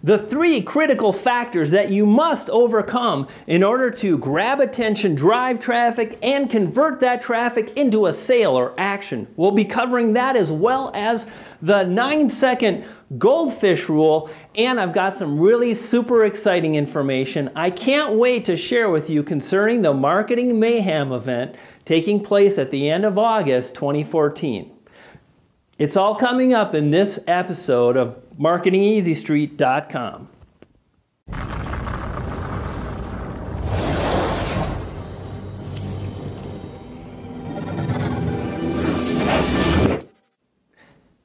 The three critical factors that you must overcome in order to grab attention, drive traffic, and convert that traffic into a sale or action. We'll be covering that as well as the 9-second goldfish rule, and I've got some really super exciting information I can't wait to share with you concerning the Marketing Mayhem event taking place at the end of August 2014. It's all coming up in this episode of MarketingEasyStreet.com.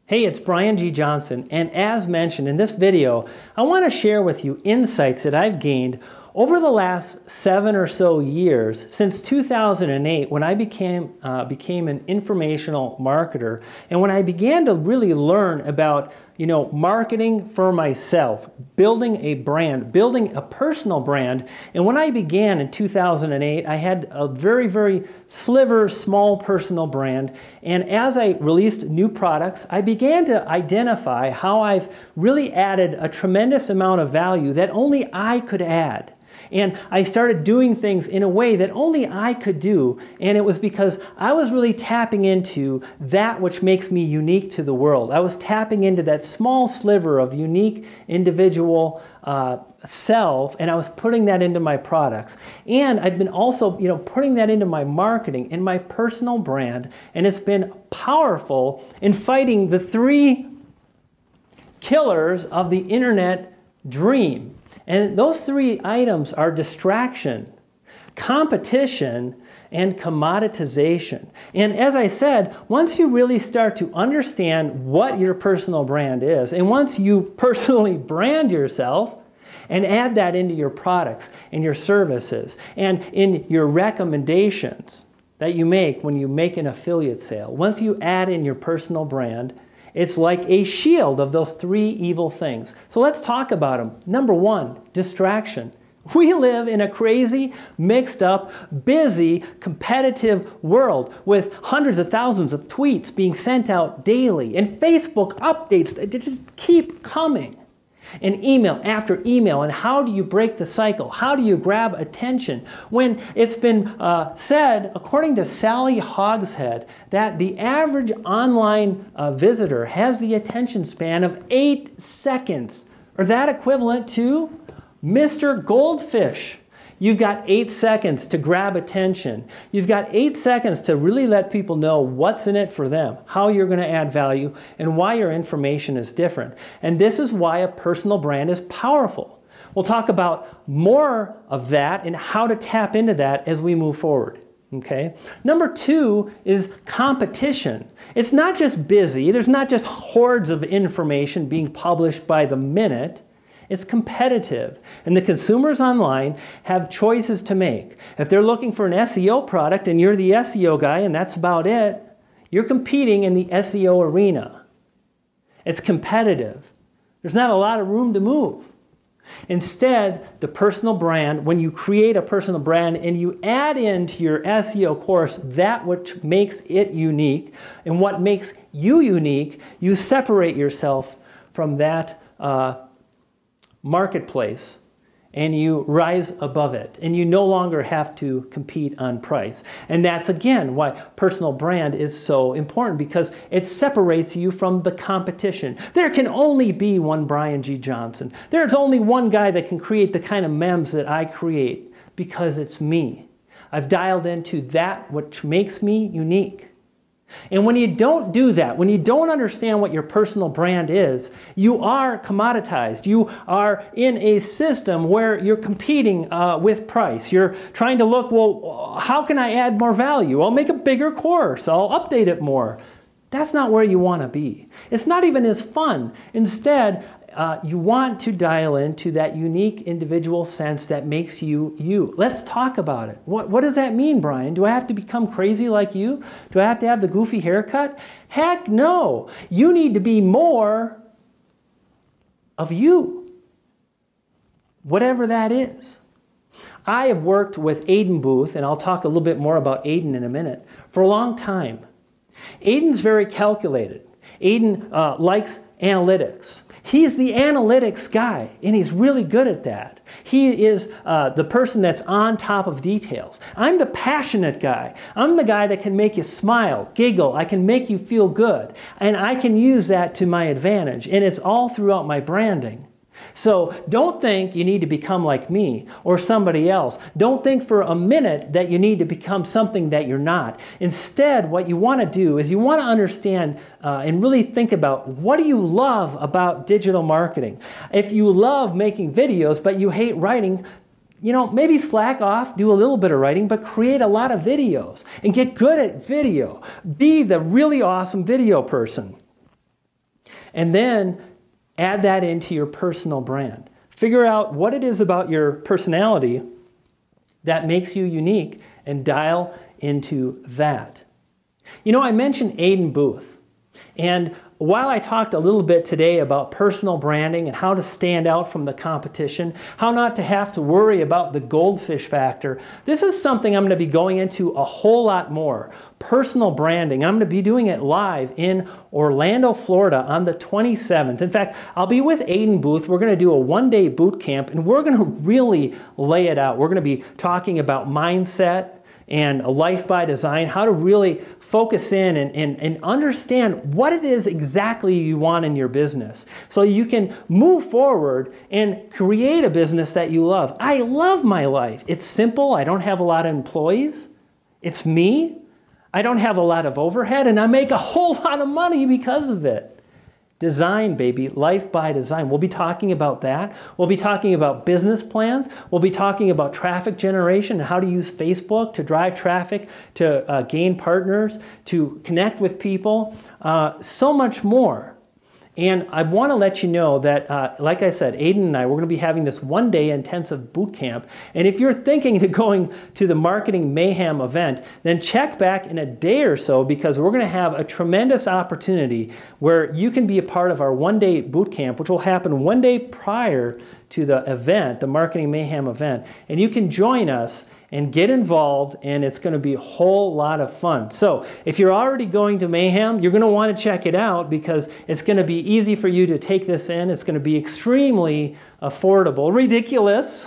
Hey, it's Brian G. Johnson, and as mentioned in this video, I want to share with you insights that I've gained over the last 7 or so years, since 2008, when I became an informational marketer, and when I began to really learn about, marketing for myself, building a brand, building a personal brand. And when I began in 2008, I had a very, very small personal brand. And as I released new products, I began to identify how I've really added a tremendous amount of value that only I could add. And I started doing things in a way that only I could do, and it was because I was really tapping into that which makes me unique to the world. I was tapping into that small sliver of unique individual self, and I was putting that into my products. And I've been also, putting that into my marketing and my personal brand, and it's been powerful in fighting the three killers of the internet dream. And those three items are distraction, competition, and commoditization. And as I said, once you really start to understand what your personal brand is, and once you personally brand yourself and add that into your products and your services and in your recommendations that you make when you make an affiliate sale, once you add in your personal brand, it's like a shield of those three evil things. So let's talk about them. Number one, distraction. We live in a crazy, mixed up, busy, competitive world with hundreds of thousands of tweets being sent out daily and Facebook updates that just keep coming. And email after email. And how do you break the cycle? How do you grab attention? When it's been said, according to Sally Hogshead, that the average online visitor has the attention span of 8 seconds. Or that equivalent to Mr. Goldfish. You've got 8 seconds to grab attention. You've got 8 seconds to really let people know what's in it for them, how you're going to add value, and why your information is different. And this is why a personal brand is powerful. We'll talk about more of that and how to tap into that as we move forward. Okay? Number two is competition. It's not just busy. There's not just hordes of information being published by the minute. It's competitive, and the consumers online have choices to make. If they're looking for an SEO product and you're the SEO guy and that's about it, you're competing in the SEO arena. It's competitive. There's not a lot of room to move. Instead, the personal brand, when you create a personal brand and you add into your SEO course that which makes it unique and what makes you unique, you separate yourself from that marketplace and you rise above it, and you no longer have to compete on price. And that's again why personal brand is so important, because it separates you from the competition. There can only be one Brian G. Johnson. There's only one guy that can create the kind of memes that I create, because it's me. I've dialed into that which makes me unique. And when you don't do that, when you don't understand what your personal brand is, you are commoditized. You are in a system where you're competing with price. You're trying to look, well, how can I add more value? I'll make a bigger course. I'll update it more. That's not where you want to be. It's not even as fun. Instead, you want to dial into that unique individual sense that makes you you. Let's talk about it. What does that mean, Brian? Do I have to become crazy like you? Do I have to have the goofy haircut? Heck no. You need to be more of you, whatever that is. I have worked with Aiden Booth, and I'll talk a little bit more about Aiden in a minute, for a long time. Aiden's very calculated. Aiden likes analytics. He's the analytics guy, and he's really good at that. He is the person that's on top of details. I'm the passionate guy. I'm the guy that can make you smile, giggle. I can make you feel good. And I can use that to my advantage. And it's all throughout my branding. So don't think you need to become like me or somebody else. Don't think for a minute that you need to become something that you're not. Instead, what you want to do is you want to understand and really think about, what do you love about digital marketing? If you love making videos but you hate writing, maybe slack off, do a little bit of writing, but create a lot of videos and get good at video. Be the really awesome video person. And then add that into your personal brand. Figure out what it is about your personality that makes you unique and dial into that. I mentioned Aiden Booth. And while I talked a little bit today about personal branding and how to stand out from the competition, how not to have to worry about the goldfish factor, this is something I'm going to be going into a whole lot more. Personal branding. I'm going to be doing it live in Orlando, Florida on the 27th. In fact, I'll be with Aiden Booth. We're going to do a one-day boot camp, and we're going to really lay it out. We're going to be talking about mindset and a life by design, how to really focus in and understand what it is exactly you want in your business so you can move forward and create a business that you love. I love my life. It's simple. I don't have a lot of employees. It's me. I don't have a lot of overhead, and I make a whole lot of money because of it. Design, baby. Life by design. We'll be talking about that. We'll be talking about business plans. We'll be talking about traffic generation and how to use Facebook to drive traffic, to gain partners, to connect with people, so much more. And I want to let you know that, like I said, Aiden and I, we're going to be having this one-day intensive boot camp. And if you're thinking of going to the Marketing Mayhem event, then check back in a day or so, because we're going to have a tremendous opportunity where you can be a part of our one-day boot camp, which will happen one day prior to the event, the Marketing Mayhem event. And you can join us and get involved, and it's going to be a whole lot of fun. So if you're already going to Mayhem, you're going to want to check it out, because it's going to be easy for you to take this in. It's going to be extremely affordable, ridiculous,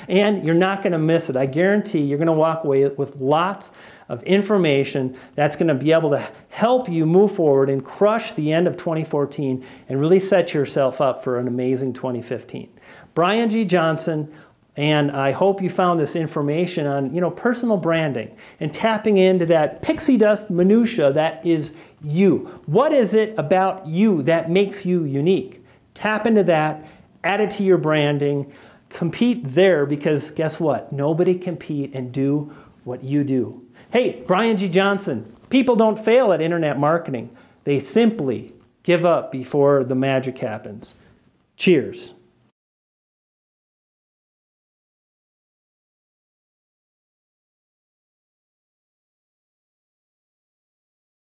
and you're not going to miss it. I guarantee you're going to walk away with lots of information that's going to be able to help you move forward and crush the end of 2014 and really set yourself up for an amazing 2015. Brian G. Johnson. And I hope you found this information on, personal branding and tapping into that pixie dust minutia that is you. What is it about you that makes you unique? Tap into that, add it to your branding, compete there, because guess what? Nobody compete and do what you do. Hey, Brian G. Johnson, people don't fail at internet marketing. They simply give up before the magic happens. Cheers.